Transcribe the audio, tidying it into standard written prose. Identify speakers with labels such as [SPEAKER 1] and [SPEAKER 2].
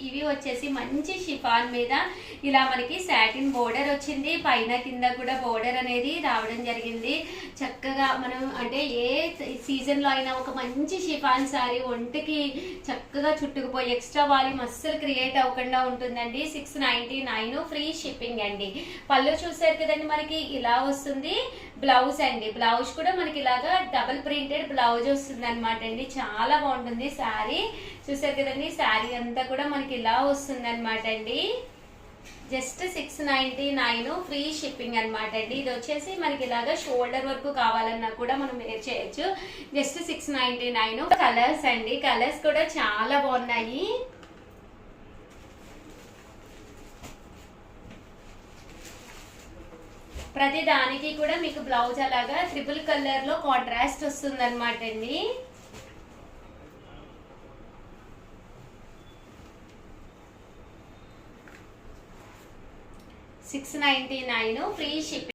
[SPEAKER 1] ఇవి వచ్చేసి మంచి షిఫాన్ మీద ఇలా మనకి సాటిన్ బోర్డర్ వచ్చింది, పైన కింద కూడా బోర్డర్ అనేది రావడం జరిగింది. చక్కగా మనం అంటే ఏ సీజన్ లో అయినా ఒక మంచి షిఫాన్ సారీ ఒంటికి చక్కగా చుట్టుకుపోయి ఎక్స్ట్రా వాల్యూమ్ అస్సలు క్రియేట్ అవ్వకుండా ఉంటుందండి. 699 ఫ్రీ షిప్పింగ్ అండి. పళ్ళు చూసారు కదండి, మనకి ఇలా వస్తుంది. బ్లౌజ్ అండి, బ్లౌజ్ కూడా మనకి ఇలాగా డబుల్ ప్రింటెడ్ బ్లౌజ్ వస్తుంది అనమాట అండి. చాలా బాగుంటుంది శారీ. చూసారు కదండి, శారీ అంతా కూడా మనకి ఇలా వస్తుంది అనమాట అండి. జస్ట్ 699 ఫ్రీ షిప్పింగ్ అనమాట అండి. ఇది వచ్చేసి మనకి ఇలాగా షోల్డర్ వరకు కావాలన్నా కూడా మనం వేర్ చేయొచ్చు. జస్ట్ 699. కలర్స్ అండి, కలర్స్ కూడా చాలా బాగున్నాయి. ప్రతి దానికి కూడా మీకు బ్లౌజ్ అలాగా ట్రిపుల్ కలర్ లో కాంట్రాస్ట్ వస్తుంది అనమాట అండి. 699 ఫ్రీ షిప్పింగ్.